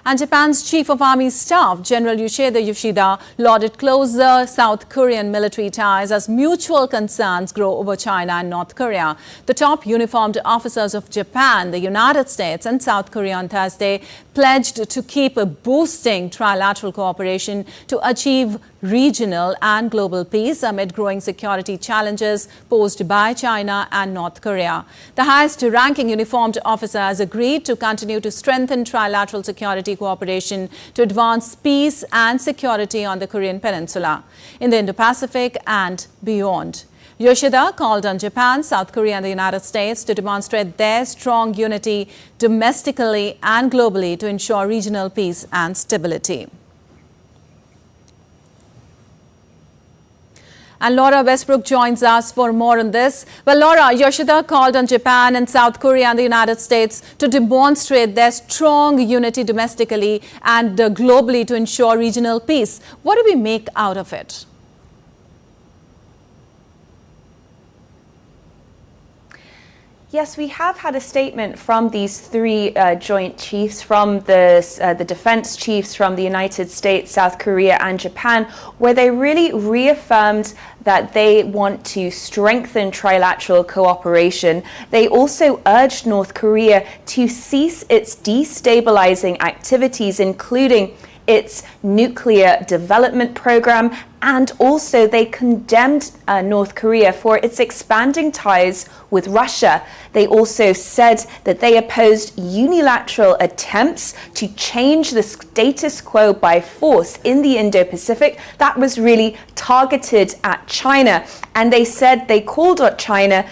And Japan's Chief of Army Staff, General Yoshida, lauded closer South Korean military ties as mutual concerns grow over China and North Korea. The top uniformed officers of Japan, the United States and South Korea on Thursday pledged to keep boosting trilateral cooperation to achieve regional and global peace amid growing security challenges posed by China and North Korea. The highest-ranking uniformed officer has agreed to continue to strengthen trilateral security cooperation to advance peace and security on the Korean Peninsula, in the Indo-Pacific and beyond. Yoshida called on Japan, South Korea and the United States to demonstrate their strong unity domestically and globally to ensure regional peace and stability. And Laura Westbrook joins us for more on this. Well, Laura, Yoshida called on Japan and South Korea and the United States to demonstrate their strong unity domestically and globally to ensure regional peace. What do we make out of it? Yes, we have had a statement from these three joint chiefs, from the defense chiefs from the United States, South Korea and Japan, where they really reaffirmed that they want to strengthen trilateral cooperation. They also urged North Korea to cease its destabilizing activities, including its nuclear development program, and also they condemned North Korea for its expanding ties with Russia. They also said that they opposed unilateral attempts to change the status quo by force in the Indo-Pacific that was really targeted at China. And they said they called on China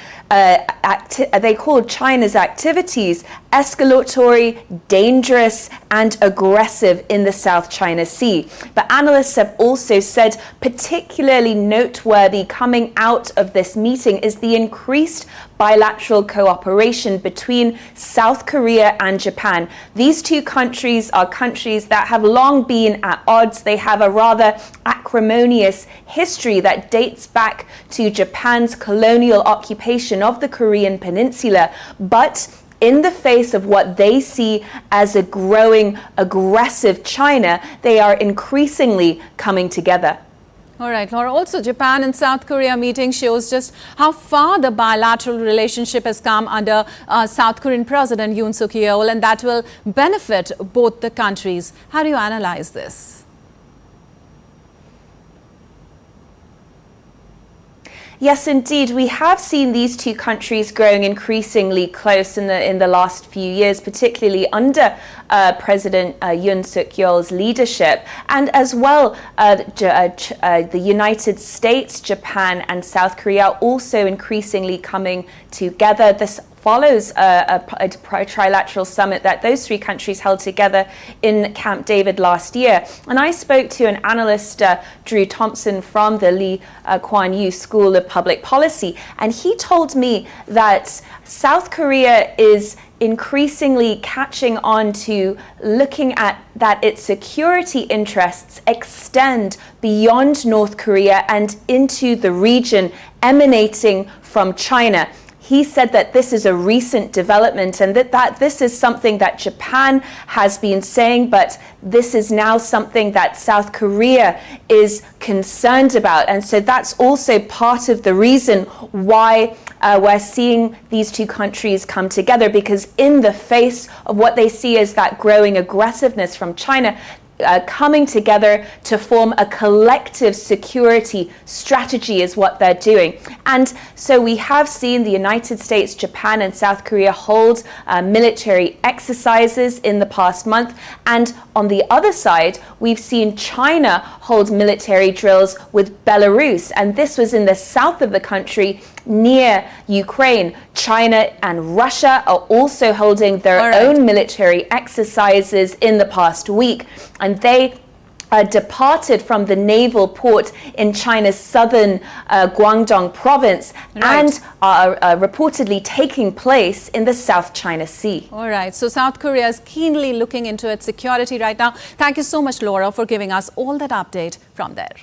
they called China's activities escalatory, dangerous and aggressive in the South China Sea. But analysts have also said particularly noteworthy coming out of this meeting is the increased bilateral cooperation between South Korea and Japan. These two countries are countries that have long been at odds. They have a rather acrimonious history that dates back to Japan's colonial occupation of the Korean Peninsula. But in the face of what they see as a growing aggressive China, they are increasingly coming together. All right, Laura, also Japan and South Korea meeting shows just how far the bilateral relationship has come under South Korean President Yoon Suk Yeol, and that will benefit both the countries. How do you analyze this? Yes, indeed. We have seen these two countries growing increasingly close in the last few years, particularly under President Yoon Suk Yeol's leadership. And as well, the United States, Japan and South Korea are also increasingly coming together. This follows a trilateral summit that those three countries held together in Camp David last year. And I spoke to an analyst, Drew Thompson, from the Lee Kuan Yew School of Public Policy, and he told me that South Korea is increasingly catching on to looking at that its security interests extend beyond North Korea and into the region emanating from China. He said that this is a recent development and that this is something that Japan has been saying, but this is now something that South Korea is concerned about. And so that's also part of the reason why we're seeing these two countries come together, because in the face of what they see as that growing aggressiveness from China, coming together to form a collective security strategy is what they're doing. And so we have seen the United States, Japan and South Korea hold military exercises in the past month. And on the other side, we've seen China hold military drills with Belarus. And this was in the south of the country near Ukraine. China and Russia are also holding their own military exercises in the past week. And they departed from the naval port in China's southern Guangdong province and are reportedly taking place in the South China Sea. All right. So South Korea is keenly looking into its security right now. Thank you so much, Laura, for giving us all that update from there.